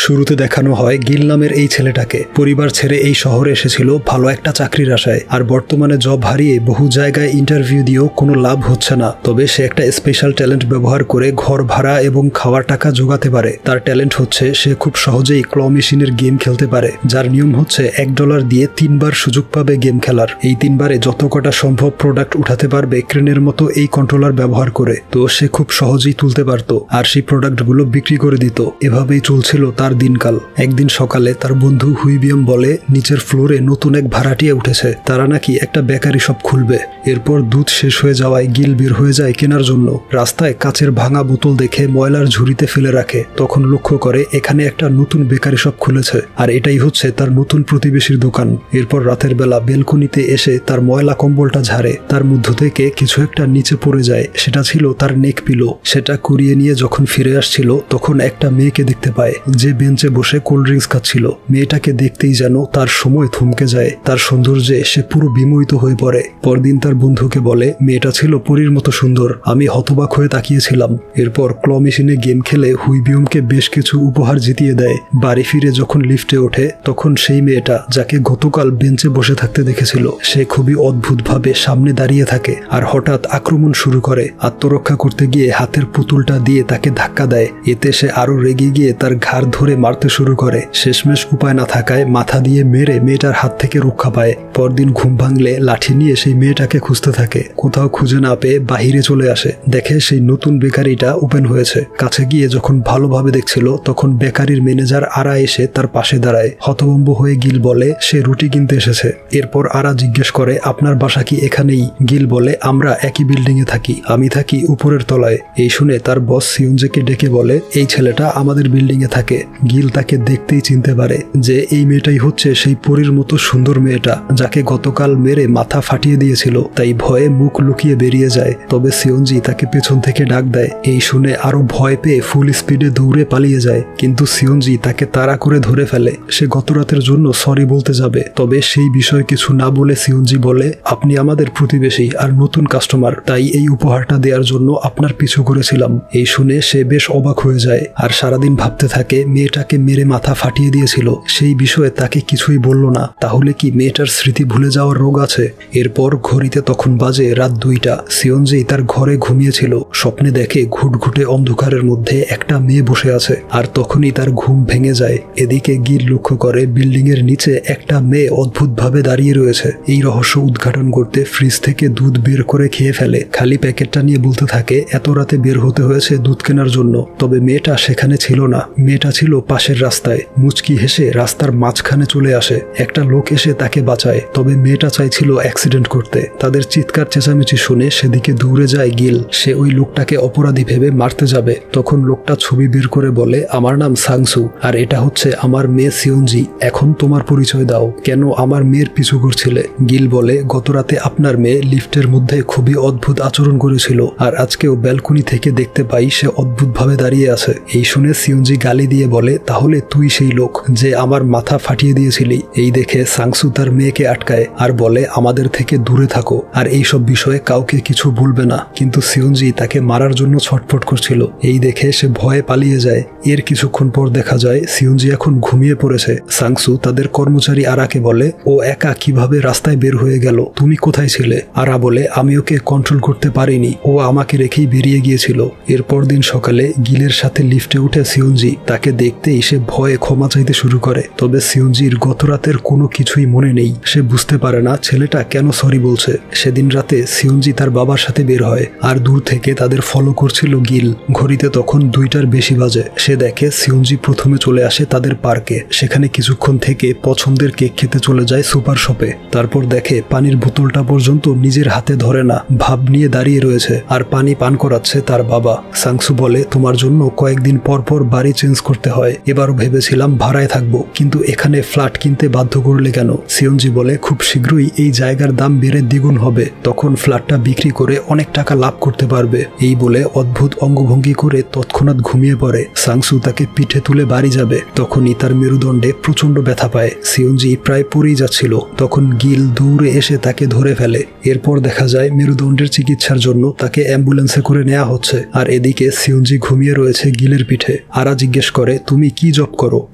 শুরুতে দেখানো হয় গিল নামের এই ছেলেটাকে। পরিবার ছেড়ে এই শহরে এসেছিল ভালো একটা চাকরির আশায়, আর বর্তমানে জব হারিয়ে বহু জায়গায় ইন্টারভিউ দিয়েও কোনো লাভ হচ্ছে না। তবে সে একটা স্পেশাল ট্যালেন্ট ব্যবহার করে ঘর ভাড়া এবং খাওয়ার টাকা জোগাতে পারে। তার ট্যালেন্ট হচ্ছে সে খুব সহজেই ক্ল মেশিনের গেম খেলতে পারে, যার নিয়ম হচ্ছে $1 দিয়ে 3 বার সুযোগ পাবে গেম খেলার। এই 3 বারে যত কটা সম্ভব প্রোডাক্ট উঠাতে পারবে ক্রেনের মতো এই কন্ট্রোলার ব্যবহার করে। তো সে খুব সহজেই তুলতে পারত আর সেই প্রোডাক্টগুলো বিক্রি করে দিত। এভাবেই চলছিল তার দিনকাল। একদিন সকালে তার বন্ধু হুইবিয়াম বলে নিচের ফ্লোরে নতুন এক ভাড়াটিয়া উঠেছে, তারা নাকি একটা বেকারি শপ খুলবে। এরপর দুধ শেষ হয়ে যাওয়ায় গিল বের হয়ে যায় কেনার জন্য। রাস্তায় কাচের ভাঙা বোতল দেখে ময়লার ঝুড়িতে ফেলে রাখে। তখন লক্ষ্য করে এখানে একটা নতুন বেকারি শপ খুলেছে, আর এটাই হচ্ছে তার নতুন প্রতিবেশীর দোকান। এরপর রাতের বেলা বেলকনিতে এসে তার ময়লা কম্বলটা ঝাড়ে। তার মধ্য থেকে কিছু একটা নিচে পড়ে যায়, সেটা ছিল তার নেক পিলো। সেটা কুড়িয়ে নিয়ে যখন ফিরে আসছিল তখন একটা মেয়েকে দেখতে পায়, যে বেঞ্চে বসে কোল্ড ড্রিঙ্কস খাচ্ছিল। মেয়েটাকে দেখতেই যেন তার সময় থমকে যায়। তার সৌন্দর্যে সে পুরো বিমোহিত হয়ে পড়ে। পরদিন তার বন্ধুকে বলে মেয়েটা ছিল পরীর মতো সুন্দর, আমি হতবাক হয়ে তাকিয়েছিলাম। এরপর ক্ল মেশিনে গেম খেলে হুইবিয়ামকে বেশ কিছু উপহার জিতিয়ে দেয়। বাড়ি ফিরে যখন লিফটে ওঠে তখন সেই মেয়েটা, যাকে গতকাল বেঞ্চে বসে থাকতে দেখেছিল, সে খুবই অদ্ভুতভাবে সামনে দাঁড়িয়ে থাকে আর হঠাৎ আক্রমণ শুরু করে। আত্মরক্ষা করতে গিয়ে হাতের পুতুলটা দিয়ে তাকে ধাক্কা দেয়। এতে সে আরো রেগে গিয়ে তার ঘাড় ধরে মারতে শুরু করে। শেষমেশ উপায় না থাকায় মাথা দিয়ে মেরে মেয়েটার হাত থেকে রক্ষা পায়। পরদিন ঘুম ভাঙলে লাঠি নিয়ে সেই মেয়েটাকে খুঁজতে থাকে। কোথাও খুঁজে না পেয়ে বাহিরে চলে আসে। দেখে সেই নতুন বেকারিটা ওপেন হয়েছে। কাছে গিয়ে যখন ভালোভাবে দেখছিল তখন বেকারির ম্যানেজার আরা এসে তার পাশে দাঁড়ায়। হতভম্ব হয়ে গিল বলে সে রুটি কিনতে এসেছে। এরপর আরা জিজ্ঞেস করে আপনার বাসা কি এখানেই? গিল বলে আমরা একই বিল্ডিং এ থাকি, আমি থাকি উপরের তলায়। এই শুনে তার বস সিউনজেকে ডেকে বলে এই ছেলেটা আমাদের বিল্ডিং এ থাকে। গিল তাকে দেখতেই চিনতে পারে যে এই মেয়েটাই হচ্ছে সেই পরীর মতো সুন্দর মেয়েটা, যাকে গতকাল মেরে মাথা ফাটিয়ে দিয়েছিল। তাই ভয়ে মুখ লুকিয়ে বেরিয়ে যায়। তবে সিউনজি তাকে পেছন থেকে ডাক দেয়। এই শুনে আরো ভয় পেয়ে ফুল স্পিডে দৌড়ে পালিয়ে যায়, কিন্তু সিউনজি তাকে তাড়া করে ধরে ফেলে। সে গত রাতের জন্য সরি বলতে যাবে, তবে সেই বিষয়ে কিছু না বলে সিউনজি বলে আপনি আমাদের প্রতিবেশী আর নতুন কাস্টমার, তাই এই উপহারটা দেওয়ার জন্য আপনার পিছু করেছিলাম। এই শুনে সে বেশ অবাক হয়ে যায় আর সারাদিন ভাবতে থাকে মেয়েটাকে মেরে মাথা ফাটিয়ে দিয়েছিল, সেই বিষয়ে তাকে কিছুই বলল না। তাহলে কি মেয়েটার স্মৃতি ভুলে যাওয়ার রোগ আছে? এরপর ঘড়িতে তখন বাজে রাত 2টা। সিউনজি তার ঘরে ঘুমিয়েছিল। স্বপ্নে দেখে ঘুটঘুটে অন্ধকারের মধ্যে একটা মেয়ে বসে আছে, আর তখনই তার ঘুম ভেঙে যায়। এদিকে গিল লক্ষ্য করে বিল্ডিং এর নিচে একটা মেয়ে অদ্ভুতভাবে দাঁড়িয়ে রয়েছে। এই রহস্য উদ্ঘাটন করতে ফ্রিজ থেকে দুধ বের করে খেয়ে ফেলে। খালি প্যাকেটটা নিয়ে বলতে থাকে এত রাতে বের হতে হয়েছে দুধ কেনার জন্য। তবে মেয়েটা সেখানে ছিল না, মেয়েটা ছিল পাশের রাস্তায়। মুচকি হেসে রাস্তার মাঝখানে চলে আসে। একটা লোক এসে তাকে বাঁচায়, তবে মেয়েটা চাইছিল অ্যাক্সিডেন্ট করতে। তাদের চিৎকার চেঁচামেচি শুনে সেদিকে দৌড়ে যায় গিল। সে ওই লোকটাকে অপরাধী ভেবে মারতে যাবে, তখন লোকটা ছবি বের করে বলে আমার নাম সাংসু, আর এটা হচ্ছে আমার মেয়ে সিউনজি। এখন তোমার পরিচয় দাও, কেন আমার মেয়ের পিছু করছিলে? গিল বলে গতরাতে আপনার মেয়ে লিফটের মধ্যে খুবই অদ্ভুত আচরণ করেছিল, আর আজকেও ব্যালকনি থেকে দেখতে পাই সে অদ্ভুতভাবে দাঁড়িয়ে আছে। এই শুনে সিউনজি গালি দিয়ে বলে তাহলে তুই সেই লোক যে আমার মাথা ফাটিয়ে দিয়েছিলি। এই দেখে সাংসু তার মেয়েকে আটকায় আর বলে আমাদের থেকে দূরে থাকো, আর এইসব বিষয়ে কাউকে কিছু বলবে না। কিন্তু সিউনজি তাকে মারার জন্য ছটফট করছিল। এই দেখে সে ভয়ে পালিয়ে যায়। এর কিছুক্ষণ পর দেখা যায় সিউনজি এখন ঘুমিয়ে পড়েছে। সাংসু তাদের কর্মচারী আরাকে বলে ও একা কিভাবে রাস্তায় বের হয়ে গেল, তুমি কোথায় ছিলে? আরা বলে আমি ওকে কন্ট্রোল করতে পারিনি, ও আমাকে রেখেই বেরিয়ে গিয়েছিল। এরপর দিন সকালে গিলের সাথে লিফটে উঠে সিউনজি। তাকে দেখতেই সে ভয়ে ক্ষমা চাইতে শুরু করে। তবে সিউনজির গত রাতের কোনো কিছুই মনে নেই। সে বুঝতে পারে না ছেলেটা কেন সরি বলছে। সেদিন রাতে সিউনজি তার বাবার সাথে বের হয়, আর দূর থেকে তাদের ফলো করছিল গিল। ঘড়িতে তখন 2টার বেশি বাজে। সে দেখে সিউনজি প্রথমে চলে আসে তাদের পার্কে। সেখানে কিছুক্ষণ থেকে পছন্দের কেক খেতে চলে যায় সুপার শপে। তারপর দেখে পানির বোতলটা পর্যন্ত নিজের হাতে ধরে না, ভাব নিয়ে দাঁড়িয়ে রয়েছে, আর পানি পান করাচ্ছে তার বাবা। সাংসু বলে তোমার জন্য কয়েকদিন পর পর বাড়ি চেঞ্জ করতে হয়, এবারও ভেবেছিলাম ভাড়ায় থাকবো, কিন্তু এখানে ফ্ল্যাট কিনতে বাধ্য করলে কেন? সিউনজি বলে খুব শীঘ্রই এই জায়গার দাম বেড়ে দ্বিগুণ হবে, তখন ফ্ল্যাটটা বিক্রি করে অনেক টাকা লাভ করতে পারবে। এই বলে অদ্ভুত অঙ্গভঙ্গি করে তৎক্ষণাৎ ঘুমিয়ে পড়ে। সাংসু তাকে পিঠে তুলে বাড়ি যাবে, তখনই তার মেরুদণ্ডে প্রচন্ড ব্যথা পায়। সিউনজি প্রায় পড়েই যাচ্ছিল, তখন গিল দৌড়ে এসে তাকে ধরে ফেলে। এরপর দেখা যায় মেরুদণ্ডের চিকিৎসার জন্য তাকে অ্যাম্বুলেন্সে করে নেওয়া হচ্ছে, আর এদিকে সিউনজি ঘুমিয়ে রয়েছে গিলের পিঠে। আরা জিজ্ঞেস করে তুমি তুমি কি জব করো?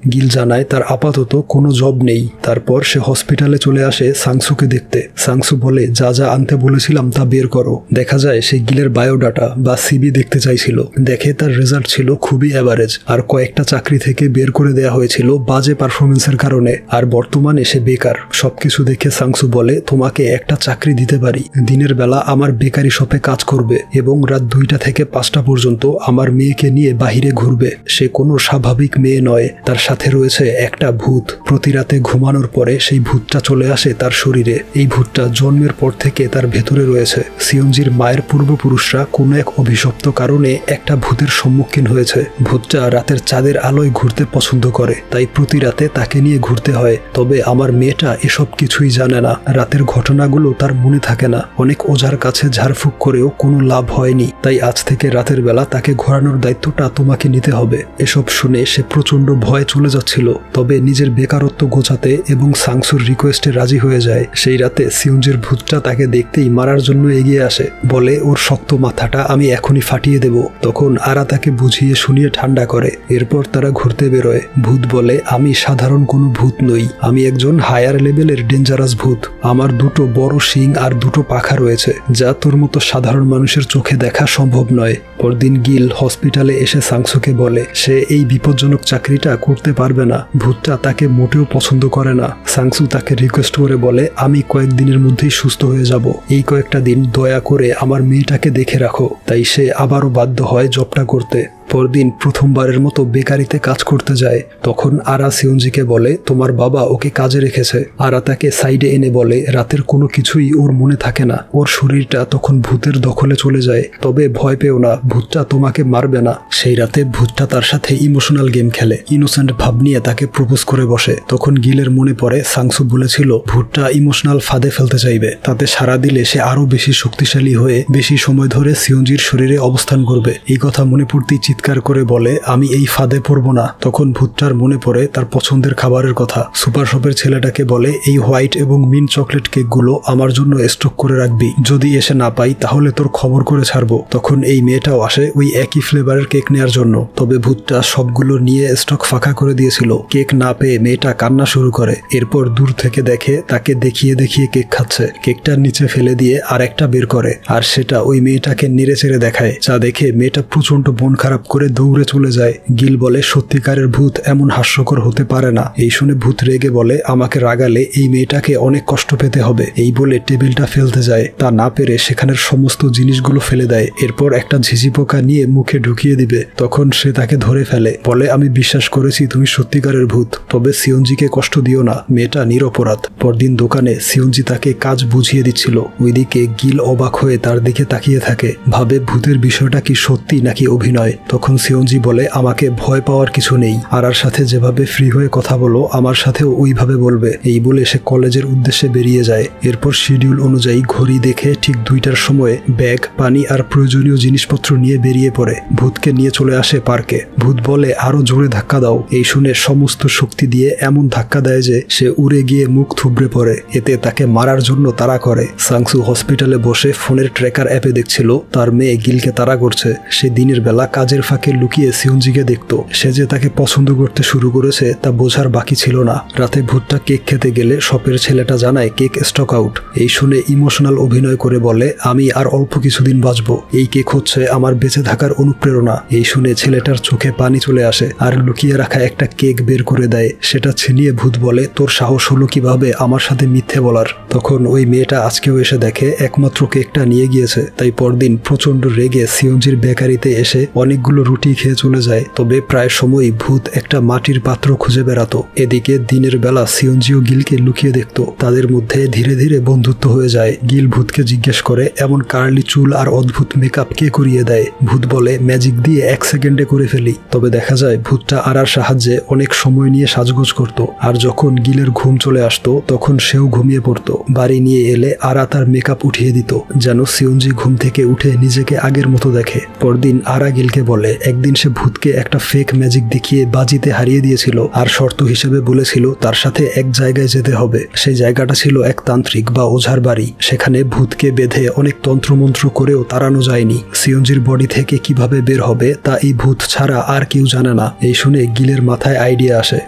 গিল জানায় তার আপাতত কোনো জব নেই। তারপর সে হসপিটালে চলে আসে সাংসুকে দেখতে। সাংসু বলে যা যা আনতে বলেছিলাম তা বের করো। দেখা যায় সে গিলের বায়োডাটা বা সিবি দেখতে চাইছিল। দেখে তার রেজাল্ট ছিল খুবই অ্যাভারেজ, আর কয়েকটা চাকরি থেকে বের করে দেওয়া হয়েছিল বাজে পারফরমেন্সের কারণে। আর বর্তমানে সে বেকার। সবকিছু দেখে সাংসু বলে তোমাকে একটা চাকরি দিতে পারি। দিনের বেলা আমার বেকারি শপে কাজ করবে এবং রাত 2টা থেকে 5টা পর্যন্ত আমার মেয়েকে নিয়ে বাহিরে ঘুরবে। সে কোনো স্বাভাবিক মেয়ে নয়, তার সাথে রয়েছে একটা ভূত। প্রতি রাতে ঘুমানোর পরে সেই ভূতটা চলে আসে তার শরীরে। এই ভূতটা জন্মের পর থেকে তার ভেতরে রয়েছে। সিয়ঞ্জির মায়ের পূর্বপুরুষরা কোনো এক অভিশপ্ত কারণে একটা ভূতের সম্মুখীন হয়েছে। ভূতটা রাতের চাঁদের আলোয় ঘুরতে পছন্দ করে, তাই প্রতি রাতে তাকে নিয়ে ঘুরতে হয়। তবে আমার মেয়েটা এসব কিছুই জানে না। রাতের ঘটনাগুলো তার মনে থাকে না। অনেক ওঝার কাছে ঝাড়ফুঁক করেও কোনো লাভ হয়নি, তাই আজ থেকে রাতের বেলা তাকে ঘোরানোর দায়িত্বটা তোমাকে নিতে হবে। এসব শুনে সে প্রচন্ড ভয়ে চলে যাচ্ছিল, তবে নিজের বেকারত্ব গোছাতে এবং সাংসুর রিকোয়েস্টে রাজি হয়ে যায়। সেই রাতে সিয়ঞ্জির ভূতটা তাকে দেখতেই মারার জন্য এগিয়ে আসে। বলে ওর শক্ত মাথাটা আমি এখনই ফাটিয়ে দেব। তখন আরা তাকে বুঝিয়ে শুনিয়ে ঠান্ডা করে। এরপর তারা ঘুরতে বেরোয়। ভূত বলে আমি সাধারণ কোনো ভূত নই, আমি একজন হায়ার লেভেলের ডেঞ্জারাস ভূত। আমার 2টো বড় শিং আর 2টো পাখা রয়েছে, যা তোর মতো সাধারণ মানুষের চোখে দেখা সম্ভব নয়। পরদিন গিল হসপিটালে এসে সাংসুকে বলে সে এই বিপজ্জনক চাকরিটা করতে পারবে না। ভূতটা তাকে মোটেও পছন্দ করে না। সাংসু তাকে রিকোয়েস্ট করে বলে আমি কয়েকদিনের মধ্যেই সুস্থ হয়ে যাব, এই কয়েকটা দিন দয়া করে আমার মেয়েটাকে দেখে রাখো। তাই সে আবারও বাধ্য হয় জবটা করতে। পরদিন প্রথমবারের মতো বেকারিতে কাজ করতে যায়। তখন আরা সিয়ঞ্জিকে বলে তোমার বাবা ওকে কাজে রেখেছে। আরা তাকে সাইডে এনে বলে রাতের কোনো কিছুই ওর মনে থাকে না। ওর শরীরটা তখন ভূতের দখলে চলে যায়। তবে ভয় পেও না, ভূতটা তোমাকে মারবে না। সেই রাতে ভূতটা তার সাথে ইমোশনাল গেম খেলে। ইনোসেন্ট ভাব নিয়ে তাকে প্রপোজ করে বসে। তখন গিলের মনে পড়ে সাংসু বলেছিল ভূতটা ইমোশনাল ফাঁদে ফেলতে চাইবে, তাতে সাড়া দিলে সে আরো বেশি শক্তিশালী হয়ে বেশি সময় ধরে সিয়ঞ্জির শরীরে অবস্থান করবে। এই কথা মনে পড়তেই চিৎকার করে বলে আমি এই ফাঁদে পড়ব না। তখন ভূতটার মনে পড়ে তার পছন্দের খাবারের কথা। সুপার শপের ছেলেটাকে বলে এই হোয়াইট এবং মিন্ট চকলেট কেকগুলো আমার জন্য স্টক করে রাখবি, যদি এসে না পাই তাহলে তোর খবর করে ছাড়বো। তখন এই মেয়েটাও আসে ওই একই ফ্লেভারের কেক নেওয়ার জন্য। তবে ভূতটা সবগুলো নিয়ে স্টক ফাঁকা করে দিয়েছিল। কেক না পেয়ে মেয়েটা কান্না শুরু করে। এরপর দূর থেকে দেখে তাকে দেখিয়ে দেখিয়ে কেক খাচ্ছে। কেকটার নিচে ফেলে দিয়ে আর একটা বের করে, আর সেটা ওই মেয়েটাকে নেড়ে চেড়ে দেখায়। যা দেখে মেয়েটা প্রচন্ড মন খারাপ করে দৌড়ে চলে যায়। গিল বলে সত্যিকারের ভূত এমন হাস্যকর হতে পারে না। এই শুনে ভূত রেগে বলে আমাকে রাগালে এই মেয়েটাকে অনেক কষ্ট পেতে হবে। এই বলে টেবিলটা ফেলতে যায়, তা না পেরে সেখানের সমস্ত জিনিসগুলো ফেলে দেয়। এরপর একটা ঝিঝি পোকা নিয়ে মুখে ঢুকিয়ে দিবে। তখন সে তাকে ধরে ফেলে। বলে আমি বিশ্বাস করেছি তুমি সত্যিকারের ভূত, তবে সিয়ঞ্জিকে কষ্ট দিও না, মেয়েটা নিরপরাধ। পরদিন দোকানে সিয়ঞ্জি তাকে কাজ বুঝিয়ে দিচ্ছিল। ওইদিকে গিল অবাক হয়ে তার দিকে তাকিয়ে থাকে, ভাবে ভূতের বিষয়টা কি সত্যি নাকি অভিনয়। তখন সিয়ঞ্জি বলে আমাকে ভয় পাওয়ার কিছু নেই, আরার সাথে যেভাবে ফ্রি হয়ে কথা বলো আমার সাথেও ওইভাবে বলবে। এই বলে সে কলেজের উদ্দেশ্যে বেরিয়ে যায়। এরপর শিডিউল অনুযায়ী ঘড়ি দেখে ঠিক 2টার সময় ব্যাগ, পানি আর প্রয়োজনীয় জিনিসপত্র নিয়ে বেরিয়ে পড়ে। ভূতকে নিয়ে চলে আসে পার্কে। ভূত বলে আরো জোরে ধাক্কা দাও। এই শুনে সমস্ত শক্তি দিয়ে এমন ধাক্কা দেয় যে সে উড়ে গিয়ে মুখ থুবড়ে পড়ে। এতে তাকে মারার জন্য তাড়া করে। সাংসু হসপিটালে বসে ফোনের ট্র্যাকার অ্যাপে দেখছিল তার মেয়ে গিলকে তাড়া করছে। সে দিনের বেলা কাজের ফাঁকে লুকিয়ে সিয়ঞ্জিকে দেখত। সে যে তাকে পছন্দ করতে শুরু করেছে তা বোঝার বাকি ছিল না। রাতে ভূতটা কেক খেতে গেলে শপের ছেলেটা জানায় কেক স্টক আউট। এই শুনে ইমোশনাল অভিনয় করে বলে আমি আর অল্প কিছুদিন বাঁচবো, এই কেক হচ্ছে আমার বেঁচে থাকার অনুপ্রেরণা। এই শুনে ছেলেটার চোখে পানি চলে আসে আর লুকিয়ে রাখা একটা কেক বের করে দেয়। সেটা ছিনিয়ে ভূত বলে তোর সাহস হলো কিভাবে আমার সাথে মিথ্যে বলার। তখন ওই মেয়েটা আজকেও এসে দেখে একমাত্র কেকটা নিয়ে গিয়েছে। তাই পরদিন প্রচন্ড রেগে সিয়ঞ্জির বেকারিতে এসে অনেকগুলো রুটি খেয়ে চলে যায়। তবে প্রায় সময়ই ভূত একটা মাটির পাত্র খুঁজে বেড়াতো। এদিকে দিনের বেলা সিয়ঞ্জি ও গিলকে লুকিয়ে দেখতো। তাদের মধ্যে ধীরে ধীরে বন্ধুত্ব হয়ে যায়। গিল ভূতকে জিজ্ঞেস করে এমন কার্লি চুল আর অদ্ভুত মেকআপ কে করিয়ে দেয়। ভূত বলে ম্যাজিক দিয়ে 1 সেকেন্ডে করে ফেলি। তবে দেখা যায় ভূতটা আরার সাহায্যে অনেক সময় নিয়ে সাজগোজ করত। আর যখন গিলের ঘুম চলে আসতো তখন সেও ঘুমিয়ে পড়তো। বাড়ি নিয়ে এলে আরা তার মেকআপ উঠিয়ে দিত, যেন সিয়ঞ্জি ঘুম থেকে উঠে নিজেকে আগের মতো দেখে। পরদিন আরা গিলকে বলে বলে একদিন সে ভূতকে একটা ফেক ম্যাজিক দেখিয়ে বাজিতে হারিয়ে দিয়েছিল আর শর্ত হিসেবে বলেছিল তার সাথে এক জায়গায় যেতে হবে। সেই জায়গাটা ছিল এক তান্ত্রিক বা ওঝার বাড়ি। সেখানে ভূতকে বেঁধে অনেক তন্ত্রমন্ত্র করেও তাড়ানো যায়নি। সিয়ঞ্জির বডি থেকে কিভাবে বের হবে তা এই ভূত ছাড়া আর কেউ জানে না। এই শুনে গিলের মাথায় আইডিয়া আসে।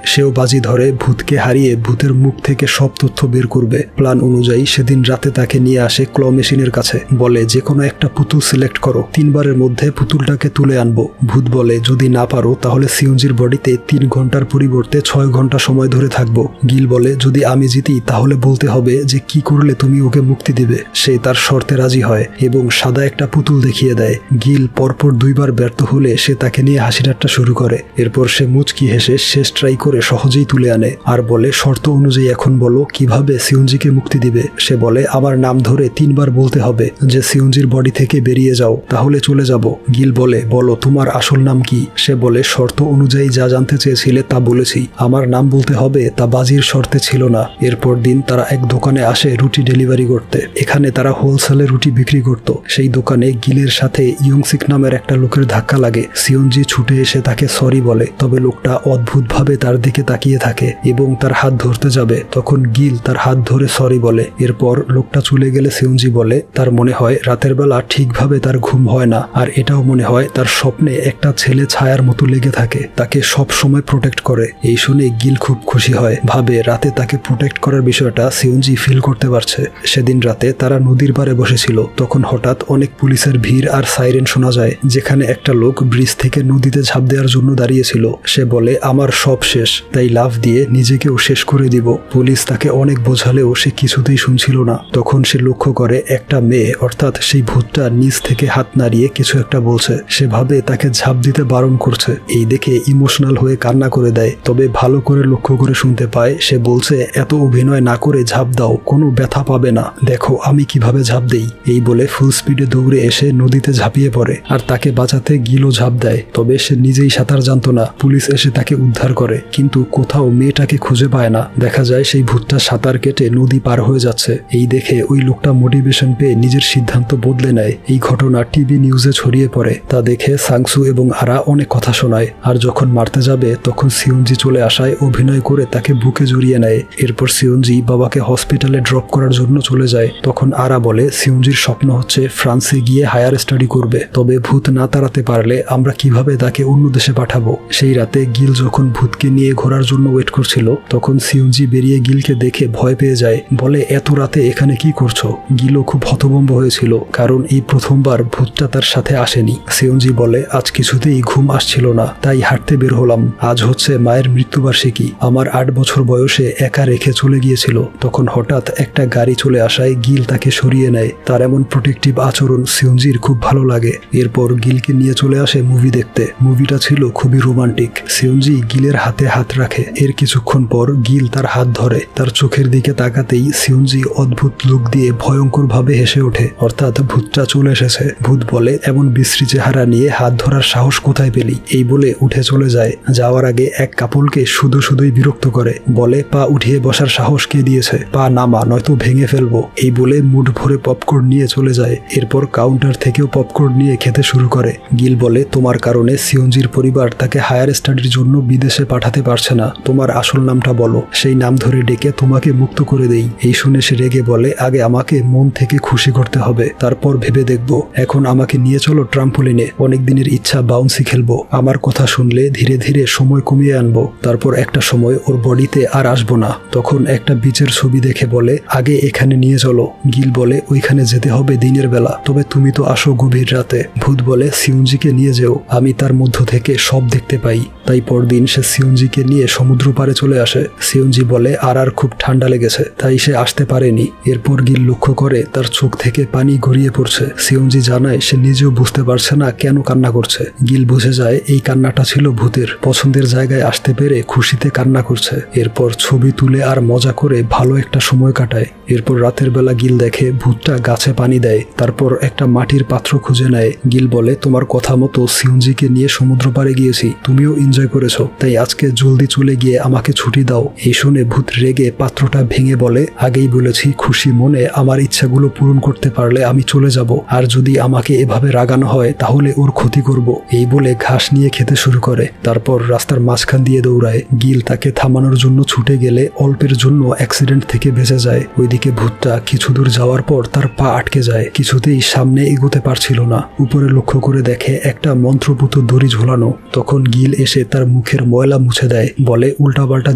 সেও বাজি ধরে ভূতকে হারিয়ে ভূতের মুখ থেকে সব তথ্য বের করবে। প্ল্যান অনুযায়ী সেদিন রাতে তাকে নিয়ে আসে ক্ল মেশিনের কাছে। বলে যে কোনো একটা পুতুল সিলেক্ট করো, 3 বারের মধ্যে পুতুলটাকে তুলে আনবো। ভূত বলে যদি না পারো তাহলে সিয়ঞ্জির বডিতে 3 ঘন্টার পরিবর্তে 6 ঘন্টা সময় ধরে থাকবো। গিল বলে যদি আমি জিতি তাহলে বলতে হবে যে কি করলে তুমি ওকে মুক্তি দিবে। সে তার শর্তে রাজি হয় এবং সাদা একটা পুতুল দেখিয়ে দেয়। গিল পরপর 2 বার ব্যর্থ হলে সে তাকে নিয়ে হাসি ঠাট্টা শুরু করে। এরপর সে মুচকি হেসে শেষ ট্রাই করে সহজেই তুলে আনে আর বলে শর্ত অনুযায়ী এখন বলো কিভাবে সিয়ঞ্জিকে মুক্তি দিবে। সে বলে আমার নাম ধরে 3 বার বলতে হবে যে সিয়ঞ্জির বডি থেকে বেরিয়ে যাও, তাহলে চলে যাব। গিল বলে বলো তোমার আসল নাম কি। সে বলে শর্ত অনুযায়ী যা জানতে চেয়েছিলে তা বলেছি, আমার নাম বলতে হবে তা বাজির শর্তে ছিল না। এরপর দিন তারা এক দোকানে আসে রুটি ডেলিভারি করতে। এখানে তারা হোলসেলে রুটি বিক্রি করত। সেই দোকানে গিলের সাথে ইয়ংসিক নামের একটা লোকের ধাক্কা লাগে। সিয়ঞ্জি ছুটে এসে তাকে সরি বলে, তবে লোকটা অদ্ভুতভাবে তার দিকে তাকিয়ে থাকে এবং তার হাত ধরতে যাবে। তখন গিল তার হাত ধরে সরি বলে। এরপর লোকটা চলে গেলে সিয়ঞ্জি বলে তার মনে হয় রাতের বেলা ঠিকভাবে তার ঘুম হয় না, আর এটাও মনে হয় তার স্বপ্নে একটা ছেলে ছায়ার মতো লেগে থাকে, তাকে সব সময় প্রোটেক্ট করে। এই শুনে গিল খুব খুশি হয়, ভাবে রাতে তাকে প্রোটেক্ট করার বিষয়টা সিয়ঞ্জি ফিল করতে পারছে। সেদিন রাতে তারা নদীর পাড়ে বসেছিল। তখন হঠাৎ অনেক পুলিশের ভিড় আর সাইরেন শোনা যায়, যেখানে একটা লোক ব্রিজ থেকে নদীতে ঝাঁপ দেওয়ার জন্য দাঁড়িয়েছিল। সে বলে আমার সব শেষ, তাই লাফ দিয়ে নিজেকেও শেষ করে দিব। পুলিশ তাকে অনেক বোঝালেও সে কিছুতেই শুনছিল না। তখন সে লক্ষ্য করে একটা মেয়ে অর্থাৎ সেই ভূতটা নিচ থেকে হাত নাড়িয়ে কিছু একটা বলছে। সে ভাবে তাকে ঝাঁপ দিতে বারণ করছে। এই দেখে ইমোশনাল হয়ে কান্না করে দেয়। তবে ভালো করে লক্ষ্য করে শুনতে পায় সে বলছে এত অভিনয় না করে ঝাঁপ দাও, কোনো ব্যথা পাবে না, দেখো আমি কিভাবে ঝাঁপ দেই। এই বলে ফুল স্পিডে দৌড়ে এসে নদীতে ঝাঁপিয়ে পড়ে আর তাকে বাঁচাতে গিলও ঝাঁপ দেয়। তবে সে নিজেই সাঁতার জানতো না। পুলিশ এসে তাকে উদ্ধার করে, কিন্তু কোথাও মেয়েটাকে খুঁজে পায় না। দেখা যায় সেই ভূতটা সাঁতার কেটে নদী পার হয়ে যাচ্ছে। এই দেখে ওই লোকটা মোটিভেশন পেয়ে নিজের সিদ্ধান্ত বদলে নেয়। এই ঘটনা টিভি নিউজে ছড়িয়ে পড়ে। তা দেখে সাংসু এবং আরা অনেক কথা শোনায়। আর যখন মারতে যাবে তখন সিয়ঞ্জি চলে আসায় অভিনয় করে তাকে বুকে জড়িয়ে নেয়। এরপর সিয়ঞ্জি বাবাকে হসপিটালে ড্রপ করার জন্য চলে যায়। তখন আরা বলে সিয়ঞ্জির স্বপ্ন হচ্ছে ফ্রান্সে গিয়ে হায়ার স্টাডি করবে, তবে ভূত না তাড়াতে পারলে আমরা কিভাবে তাকে অন্য দেশে পাঠাবো। সেই রাতে গিল যখন ভূতকে নিয়ে ঘোরার জন্য ওয়েট করছিল তখন সিয়ঞ্জি বেরিয়ে গিলকে দেখে ভয় পেয়ে যায়। বলে এত রাতে এখানে কি করছো। গিলও খুব হতভম্ব হয়েছিল, কারণ এই প্রথমবার ভূতটা তার সাথে আসেনি। সিয়ঞ্জি বলে আজ কিছুতেই ঘুম আসছিল না, তাই হাঁটতে বের হলাম। আজ হচ্ছে মায়ের মৃত্যুবার্ষিকী, আমার 8 বছর বয়সে একা রেখে চলে গিয়েছিল। তখন হঠাৎ একটা গাড়ি চলে আসায় গিল তাকে সরিয়ে নেয়। তার এমন প্রোটেক্টিভ আচরণ সিয়ঞ্জির খুব ভালো লাগে। এরপর গিলকে নিয়ে চলে আসে মুভি দেখতে। মুভিটা ছিল খুবই রোমান্টিক। সিয়ঞ্জি গিলের হাতে হাত রাখে। এর কিছুক্ষণ পর গিল তার হাত ধরে। তার চোখের দিকে তাকাতেই সিয়ঞ্জি অদ্ভুত লুক দিয়ে ভয়ঙ্কর ভাবে হেসে ওঠে, অর্থাৎ ভূতটা চলে এসেছে। ভূত বলে এমন বিশ্রী চেহারা নিয়ে হাত ধরার সাহস কোথায় পেলি। এই বলে উঠে চলে যায়। যাওয়ার আগে এক কাপলকে শুধুই বিরক্ত করে, বলে পা উঠিয়ে বসার সাহস কে দিয়েছে, পা নামা নয়তো ভেঙে ফেলবো। এই বলে মুড ভরে পপকর্ন নিয়ে চলে যায়। এরপর কাউন্টার থেকেও পপকর্ন নিয়ে খেতে শুরু করে। গিল বলে তোমার কারণে সিয়ঞ্জির পরিবার তাকে হায়ার স্টাডির জন্য বিদেশে পাঠাতে পারছে না, তোমার আসল নামটা বলো, সেই নাম ধরে ডেকে তোমাকে মুক্ত করে দেই। এই শুনে সে রেগে বলে আগে আমাকে মন থেকে খুশি করতে হবে, তারপর ভেবে দেখব। এখন আমাকে নিয়ে চলো ট্রাম্পোলিনে, অনেক দিনের ইচ্ছা বাউন্সি খেলবো। আমার কথা শুনলে ধীরে ধীরে সময় কমিয়ে আনবো, তারপর একটা সময় ওর বডিতে আর আসবো না। তখন একটা বিচের ছবি দেখে বলে আগে এখানে নিয়ে চলো। গিল বলে ওইখানে যেতে হবে দিনের বেলা, তবে তুমি তো আসো গভীর রাতে। ভূত বলে সিয়ঞ্জিকে নিয়ে যেও, আমি তার মধ্য থেকে সব দেখতে পাই। তাই পরদিন সে সিয়ঞ্জিকে নিয়ে সমুদ্র পাড়ে চলে আসে। সিয়ঞ্জি বলে আর খুব ঠান্ডা লেগেছে, তাই সে আসতে পারেনি। এরপর গিল লক্ষ্য করে তার চোখ থেকে পানি গড়িয়ে পড়ছে। সিয়ঞ্জি জানায় সে নিজেও বুঝতে পারছে না কেন কান্না করছে। গিল বুঝে যায় এই কান্নাটা ছিল ভূতের, পছন্দের জায়গায় আসতে পেরে খুশিতে কান্না করছে। এরপর ছবি তুলে আর মজা করে ভালো একটা সময় কাটায়। এরপর রাতের বেলা গিল দেখে ভূতটা গাছে পানি দেয়, তারপর একটা মাটির পাত্র খুঁজে নেয়। গিল বলে তোমার কথা মতো সিয়ঞ্জিকে নিয়ে সমুদ্র পাড়ে গিয়েছি, তুমিও এনজয় করেছো, তাই আজকে জলদি চলে গিয়ে আমাকে ছুটি দাও। এই শুনে ভূত রেগে পাত্রটা ভেঙে বলে আগেই বলেছি খুশি মনে আমার ইচ্ছাগুলো পূরণ করতে পারলে আমি চলে যাব, আর যদি আমাকে এভাবে রাগানো হয় তাহলে ওর ক্ষতি করব, এই বলে ঘাস নিয়ে খেতে শুরু করে। তারপর রাস্তার মাঝখান দিয়ে দৌড়ায়। গিল তাকে থামানোর জন্য ছুটে গেলে অল্পের জন্য অ্যাক্সিডেন্ট থেকে বেঁচে যায়। ওইদিকে ভূতটা কিছু দূর যাওয়ার পর তার পা আটকে যায়, কিছুতেই সামনে এগোতে পারছিল না। উপরে লক্ষ্য করে দেখে একটা মন্ত্রপুত দড়ি ঝোলানো। তখন গিল এসে তার মুখের ময়লা মুছে দেয়, বলে উল্টাপাল্টা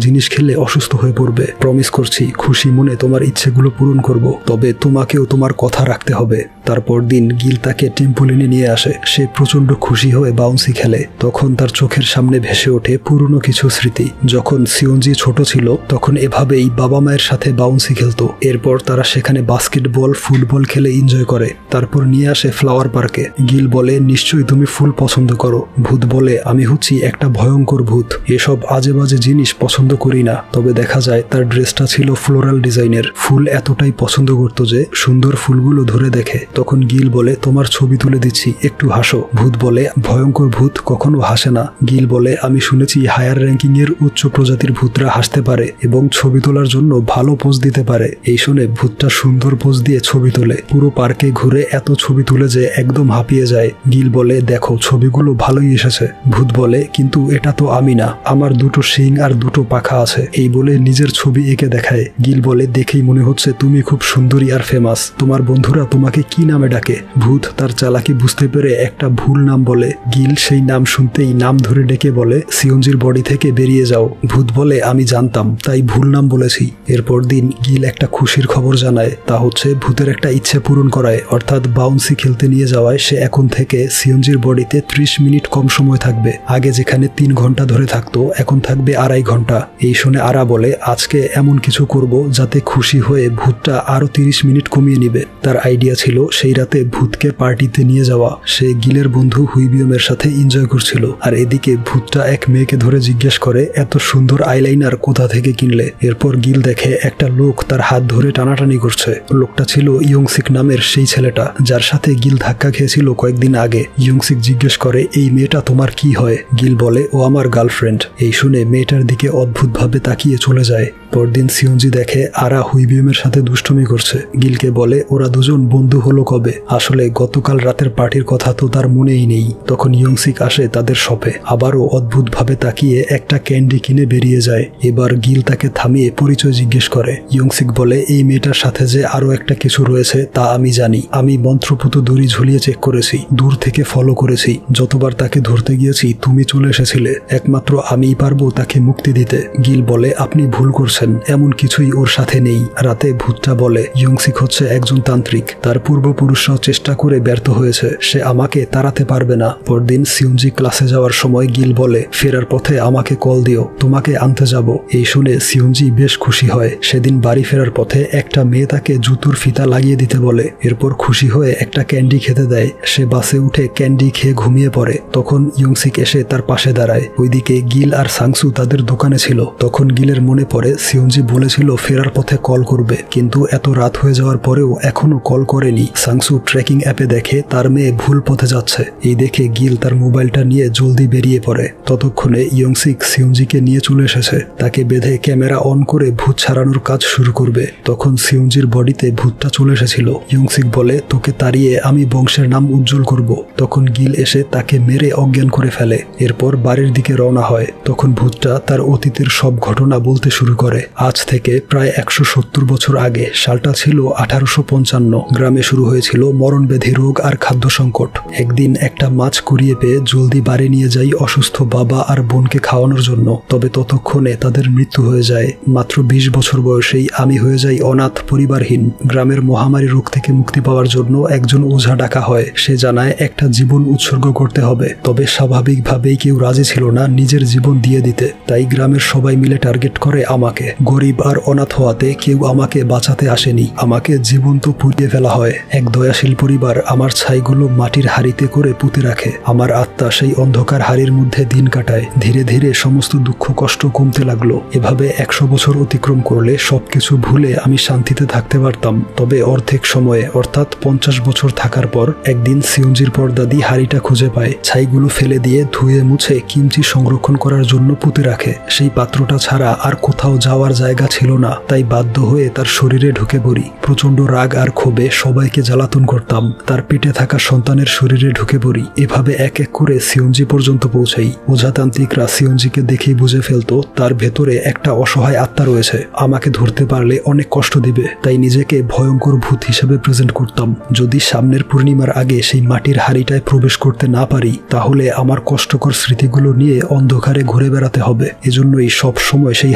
জিনিস খেলে অসুস্থ হয়ে পড়বে। প্রমিস করছি খুশি মনে তোমার ইচ্ছেগুলো পূরণ করব, তবে তোমাকেও তোমার কথা রাখতে হবে। তারপর দিন গিল তাকে টেম্পোলিনে নিয়ে আসে। সে প্রচন্ড খুশি হয়ে বাউন্সি খেলে। তখন তার চোখের সামনে ভেসে ওঠে পুরনো কিছু স্মৃতি। যখন সিওনজি ছোট ছিল তখন এভাবেই বাবা মায়ের সাথে বাউন্সি খেলতো। এরপর তারা সেখানে বাস্কেটবল ফুটবল খেলে এনজয় করে। তারপর নিয়ে আসে ফ্লাওয়ার পার্কে। গিল বলে নিশ্চয়ই তুমি ফুল পছন্দ করো। ভূত বলে আমি হচ্ছি একটা ভয়ঙ্কর ভূত, এসব আজে বাজে জিনিস পছন্দ করি না। তবে দেখা যায় তার ড্রেসটা ছিল ফ্লোরাল ডিজাইনের। ফুল এতটাই পছন্দ করত যে সুন্দর ফুলগুলো ধরে দেখে। তখন গিল বলে তোমার ছবি তুলে দিচ্ছি, একটু হাসো। ভূত বলে ভয়ঙ্কর ভূত কখনো হাসে না। গিল বলে আমি শুনেছি হায়ার র্যাঙ্কিং এর উচ্চ প্রজাতির ভূতরা হাসতে পারে এবং ছবি তোলার জন্য ভালো পোজ দিতে পারে। এই শুনে ভূতটা সুন্দর পোজ দিয়ে ছবি তোলে। পুরো পার্কে ঘুরে এত ছবি তুলে যে একদম হাঁপিয়ে যায়। গিল বলে দেখো ছবিগুলো ভালোই এসেছে। ভূত বলে কিন্তু এটা তো আমি না, আমার দুটো শিং আর দুটো পাখা আছে। এই বলে নিজের ছবি এঁকে দেখায়। গিল বলে দেখেই মনে হচ্ছে তুমি খুব সুন্দরী আর ফেমাস, তোমার বন্ধুরা তোমাকে কি নামে ডাকে? ভূত তার চালাকি বুঝতে পেরে একটা ভুল নাম বলে। গিল সেই নাম শুনতেই নাম ধরে ডেকে বলে সিওনজির বডি থেকে বেরিয়ে যাও। ভূত বলে আমি জানতাম, তাই ভুল নাম বলেছি। এরপর দিন গিল একটা খুশির খবর জানায়, তা হচ্ছে ভূতের একটা ইচ্ছে পূরণ করায়, অর্থাৎ বাউন্সি খেলতে নিয়ে যাওয়ায় সে এখন থেকে সিওনজির বডিতে 30 মিনিট কম সময় থাকবে। আগে যেখানে 3 ঘন্টা ধরে থাকতো এখন থাকবে 2.5 ঘন্টা। এই শুনে আরা বলে আজকে এমন কিছু করব যাতে খুশি হয়ে ভূতটা আরো 30 মিনিট কমিয়ে নিবে। তার আইডিয়া ছিল সেই রাতে ভূতকে পার্টিতে নিয়ে যাওয়া। সে গিলের বন্ধু হুইবিয়মের সাথে এনজয় করছিল। আর এদিকে ভূতটা এক মেয়েকে ধরে জিজ্ঞেস করে এত সুন্দর আইলাইনার কোথা থেকে কিনলে? এরপর গিল দেখে একটা লোক তার হাত ধরে টানাটানি করছে। লোকটা ছিল ইয়ংসিক নামের সেই ছেলেটা যার সাথে গিল ধাক্কা খেয়েছিল কয়েকদিন আগে। ইয়ংসিক জিজ্ঞেস করে এই মেয়েটা তোমার কি হয়? গিল বলে ও আমার গার্লফ্রেন্ড। এই শুনে মেয়েটার দিকে অদ্ভুতভাবে তাকিয়ে চলে যায়। পরদিন সিওনজি দেখে আরা হুইবিয়মের সাথে দুষ্টুমি করছে। গিলকে বলে ওরা দুজন বন্ধু হলো কবে? আসলে গতকাল রাতের পার্টির কথা তো তার মনেই নেই। তখন ইয়ংসিক আসে তাদের শপে, আবারও অদ্ভুতভাবে তাকিয়ে একটা ক্যান্ডি কিনে বেরিয়ে যায়। এবার গিল তাকে থামিয়ে পরিচয় জিজ্ঞেস করে। ইয়ংসিক বলে এই মেয়েটার সাথে যে আরো একটা কিছু রয়েছে তা আমি জানি। আমি মন্ত্রপুত দড়ি ঝুলিয়ে চেক করেছি, দূর থেকে ফলো করেছি। যতবার তাকে ধরতে গিয়েছি তুমি চলে এসেছিলে, একমাত্র আমিই পারবো তাকে মুক্তি দিতে। গিল বলে আপনি ভুল করছেন, এমন কিছুই ওর সাথে নেই। রাতে ভূতটা বলে ইয়ংসিক হচ্ছে একজন তান্ত্রিক, তার পূর্বপুরুষরাও চেষ্টা করে ব্যর্থ হয়েছে, সে আমাকে তাড়াতে পারবে না। পরদিন সিওনজি ক্লাসে যাওয়ার সময় গিল বলে ফেরার পথে আমাকে কল দিও, তোমাকে আনতে যাব। এই শুনে সিওনজি বেশ খুশি হয়। সেদিন বাড়ি ফেরার পথে একটা মেয়ে তাকে জুতোর ফিতা লাগিয়ে দিতে বলে। এরপর খুশি হয়ে একটা ক্যান্ডি খেতে দেয়। সে বাসে উঠে ক্যান্ডি খেয়ে ঘুমিয়ে পড়ে। তখন ইয়ংসিক এসে তার পাশে দাঁড়ায়। ওইদিকে গিল আর সাংসু তাদের দোকানে ছিল। তখন গিলের মনে পড়ে সিওনজি বলেছিল ফেরার পথে কল করবে, কিন্তু এত রাত হয়ে যাওয়ার পরেও এখনো কল করেনি। সাংসু ট্র্যাকিং অ্যাপে দেখে তার মেয়ে ভুল পথে যাচ্ছে। এই দেখে গিল তার মোবাইলটা নিয়ে জলদি বেরিয়ে পড়ে। ততক্ষণে ইয়ংসিক সিওনজিকে নিয়ে চলে এসেছে। তাকে বেঁধে ক্যামেরা অন করে ভূত ছাড়ানোর কাজ শুরু করবে। তখন সিওনজির বডিতে ভূতটা চলে এসেছিল। ইয়ংসিক বলে তোকে তাড়িয়ে আমি বংশের নাম উজ্জ্বল করব। তখন গিল এসে তাকে মেরে অজ্ঞান করে ফেলে। এরপর বাড়ির দিকে রওনা হয়। তখন ভূতটা তার অতীতের সব ঘটনা বলতে শুরু করে। আজ থেকে প্রায় 170 বছর আগে, সালটা ছিল 1855। গ্রামে শুরু হয়েছিল মরণব্যাধি রোগ আর খাদ্য সংকট। একদিন একটা মাছ কুড়িয়ে পেয়ে জলদি বাড়ি নিয়ে যাই অসুস্থ বাবা আর বোনকে খাওয়ানোর জন্য। তবে ততক্ষণে তাদের মৃত্যু হয়ে যায়। মাত্র 20 বছর বয়সেই আমি হয়ে যাই অনাথ, পরিবারহীন। গ্রামের মহামারী রোগ থেকে মুক্তি পাওয়ার জন্য একজন ওঝা ডাকা হয়। সে জানায় একটা জীবন উৎসর্গ করতে হবে। তবে স্বাভাবিকভাবেই কেউ রাজি ছিল না নিজের জীবন দিয়ে দিতে। তাই গ্রামের সবাই মিলে টার্গেট করে আমাকে। গরিব আর অনাথ হওয়াতে কেউ আমাকে বাঁচাতে আসেনি, আমাকে জীবন্ত পুড়িয়ে ফেলা হয়। এক দয়াশীল পরিবার আমার ছাইগুলো মাটির হাড়িতে করে পুঁতে রাখে। আমার আত্মা সেই অন্ধকার হাড়ির মধ্যে দিন কাটায়। ধীরে ধীরে সমস্ত দুঃখ কষ্ট কমতে লাগলো। এভাবে 100 বছর অতিক্রম করলে সবকিছু ভুলে আমি শান্তিতে থাকতে পারতাম। তবে অর্ধেক সময়ে অর্থাৎ 50 বছর থাকার পর একদিন সিওনজির পরদাদি হাড়িটা খুঁজে পায়। ছাইগুলো ফেলে দিয়ে ধুয়ে মুছে কিমচি সংরক্ষণ করার জন্য পুঁতে রাখে। সেই পাত্রটা ছাড়া আর কোথাও যাওয়া যাওয়ার জায়গা ছিল না, তাই বাধ্য হয়ে তার শরীরে ঢুকে পড়ি। প্রচন্ড রাগ আর ক্ষোভে সবাইকে জ্বালাতন করতাম। তার পেটে থাকা সন্তানের শরীরে ঢুকে পড়ি। এভাবে এক এক করে সিওনজি পর্যন্ত পৌঁছাই। ওঝাতান্ত্রিকরা সিওনজিকে দেখেই বুঝে ফেলতো তার ভেতরে একটা অসহায় আত্মা রয়েছে, আমাকে ধরতে পারলে অনেক কষ্ট দিবে, তাই নিজেকে ভয়ঙ্কর ভূত হিসেবে প্রেজেন্ট করতাম। যদি সামনের পূর্ণিমার আগে সেই মাটির হাড়িটায় প্রবেশ করতে না পারি, তাহলে আমার কষ্টকর স্মৃতিগুলো নিয়ে অন্ধকারে ঘুরে বেড়াতে হবে। এজন্যই সব সময় সেই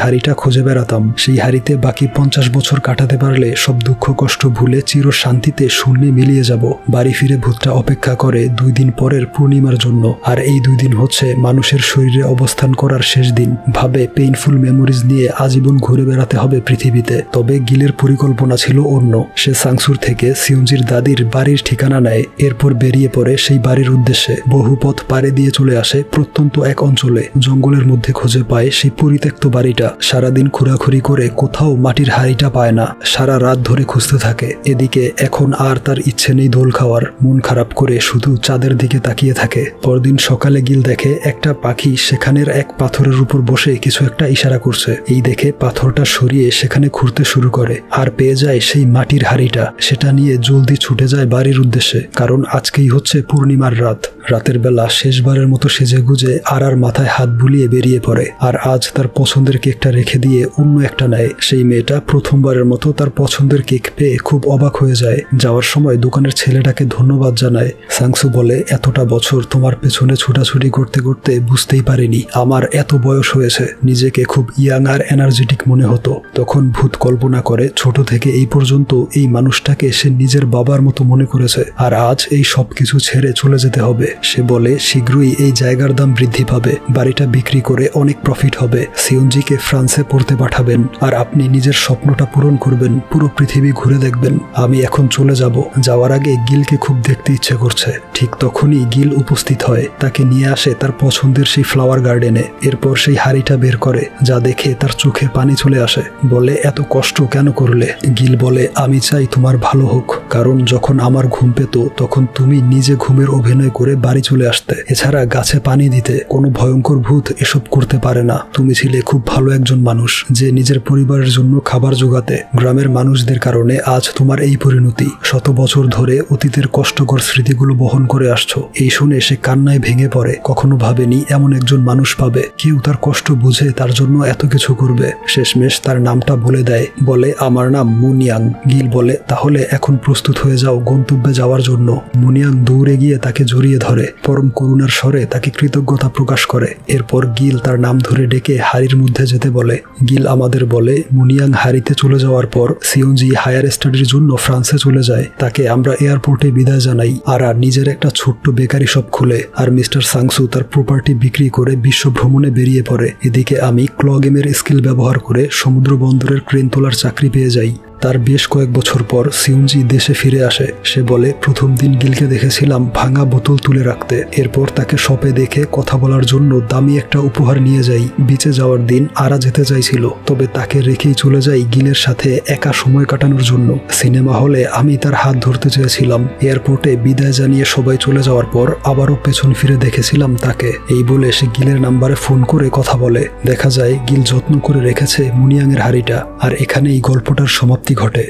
হাড়িটা খুঁজে বেড়াতাম। সেই হাড়িতে বাকি 50 বছর কাটাতে পারলে সব দুঃখ কষ্ট ভুলে চির শান্তিতে শূন্যে মিলিয়ে যাব। বাড়ি ফিরে ভূতটা অপেক্ষা করে 2 দিন পরের পূর্ণিমার জন্য, আর এই 2 দিন হচ্ছে মানুষের শরীরে অবস্থান করার শেষ দিন। ভাবে পেইনফুল মেমোরিজ নিয়ে আজীবন ঘুরে বেড়াতে হবে পৃথিবীতে। তবে গিলের পরিকল্পনা ছিল অন্য। সে সাংসুর থেকে সিওনজির দাদির বাড়ির ঠিকানা নেয়, এরপর বেরিয়ে পড়ে সেই বাড়ির উদ্দেশ্যে। বহু পথ পাড়ে দিয়ে চলে আসে প্রত্যন্ত এক অঞ্চলে। জঙ্গলের মধ্যে খুঁজে পায় সেই পরিত্যক্ত বাড়িটা। সারাদিন ঘোরাঘুরি করে কোথাও মাটির হাড়িটা পায় না। সারা রাত ধরে খুঁজতে থাকে। এদিকে এখন আর তার ইচ্ছে নেই দোল খাওয়ার। মন খারাপ করে শুধু চাঁদের দিকে তাকিয়ে থাকে। পরদিন সকালে গিল দেখে একটা পাখি সেখানের এক পাথরের উপর বসে কিছু একটা ইশারা করছে। এই দেখে পাথরটা সরিয়ে সেখানে ঘুরতে শুরু করে আর পেয়ে যায় সেই মাটির হাড়িটা। সেটা নিয়ে জলদি ছুটে যায় বাড়ির উদ্দেশ্যে, কারণ আজকেই হচ্ছে পূর্ণিমার রাত। রাতের বেলা শেষবারের মতো সেজে গুজে আর মাথায় হাত বুলিয়ে বেরিয়ে পড়ে। আর আজ তার পছন্দের কেকটা রেখে দিয়ে অন্য একটা নেয়। সেই মেয়েটা প্রথমবারের মতো তার পছন্দের কেক পেয়ে খুব অবাক হয়ে যায়। যাওয়ার সময় দোকানের ছেলেটাকে ধন্যবাদ জানায়। সাংসু বলে, এতটা বছর তোমার পেছনে ছুটাছুটি করতে করতে বুঝতেই পারিনি আমার এত বয়স হয়েছে। নিজেকে খুব ইয়াং আর এনার্জেটিক মনে হতো। তখন ভূত কল্পনা করে ছোট থেকে এই পর্যন্ত এই মানুষটাকে সে নিজের বাবার মতো মনে করেছে, আর আজ এই সব কিছু ছেড়ে চলে যেতে হবে। সে বলে শীঘ্রই এই জায়গার দাম বৃদ্ধি পাবে, বাড়িটা বিক্রি করে অনেক প্রফিট হবে। সিওনজিকে ফ্রান্সে পড়তে পাঠাবেন আর আপনি নিজের স্বপ্নটা পূরণ করবেন, পুরো পৃথিবী ঘুরে দেখবেন। আমি এখন চলে যাব। যাওয়ার আগে গিলকে খুব দেখতে ইচ্ছে করছে। ঠিক তখনই গিল উপস্থিত হয়। তাকে নিয়ে আসে তার পছন্দের সেই ফ্লাওয়ার গার্ডেনে। এরপর সেই হাড়িটা বের করে, যা দেখে তার চোখে পানি চলে আসে। বলে, এত কষ্ট কেন করলে? গিল বলে, আমি চাই তোমার ভালো হোক, কারণ যখন আমার ঘুম পেত তখন তুমি নিজে ঘুমের অভিনয় করে বাড়ি চলে আসতে। এছাড়া গাছে পানি দিতে। কোনো ভয়ঙ্কর ভূত এসব করতে পারে না। তুমি ছিলে খুব ভালো একজন মানুষ, যে নিজের পরিবারের জন্য খাবার জোগাতে। গ্রামের মানুষদের কারণে আজ তোমার এই পরিণতি। 100 বছর ধরে অতীতের কষ্টকর স্মৃতিগুলো বহন করে আসছো। এই শুনে সে কান্নায় ভেঙে পড়ে। কখনো ভাবেনি এমন একজন মানুষ পাবে, কেউ তার কষ্ট বুঝে তার জন্য এত কিছু করবে। শেষমেশ তার নামটা বলে দেয়। বলে, আমার নাম মুনিয়াং। গিল বলে, তাহলে এখন প্রস্তুত হয়ে যাও গন্তব্যে যাওয়ার জন্য। মুনিয়াং দৌড়ে গিয়ে তাকে জড়িয়ে ধরে। পরম করুণার স্বরে তাকে কৃতজ্ঞতা প্রকাশ করে। এরপর গিল তার নাম ধরে ডেকে হাড়ির মধ্যে যেতে বলে। গিল আমাদের বলে, মুনিয়াং হাড়িতে চলে যাওয়ার পর সিওনজি হায়ার স্টাডির জন্য ফ্রান্সে চলে যায়। তাকে আমরা এয়ারপোর্টে বিদায় জানাই। আর নিজের একটা ছোট্ট বেকারি শপ খুলে। আর মিস্টার সাংসু তার প্রপার্টি বিক্রি করে বিশ্ব ভ্রমণে বেরিয়ে পড়ে। এদিকে আমি ক্ল গেমের স্কিল ব্যবহার করে সমুদ্র বন্দরের ক্রেন তোলার চাকরি পেয়ে যাই। তার বেশ কয়েক বছর পর সিওনজি দেশে ফিরে আসে। সে বলে, প্রথম দিন গিলকে দেখেছিলাম ভাঙা বোতল তুলে রাখতে। এরপর তাকে শপে দেখে কথা বলার জন্য দামি একটা উপহার নিয়ে যাই। বিচে যাওয়ার দিন আরা যেতে চাইছিল, তবে তাকে রেখেই চলে যাই গিলের সাথে একা সময় কাটানোর জন্য। সিনেমা হলে আমি তার হাত ধরতে চেয়েছিলাম। এয়ারপোর্টে বিদায় জানিয়ে সবাই চলে যাওয়ার পর আবারও পেছন ফিরে দেখেছিলাম তাকে। এই বলে সে গিলের নাম্বারে ফোন করে কথা বলে। দেখা যায় গিল যত্ন করে রেখেছে মুনিয়াংয়ের হাড়িটা। আর এখানেই গল্পটার সমাপ্তি ঘটে।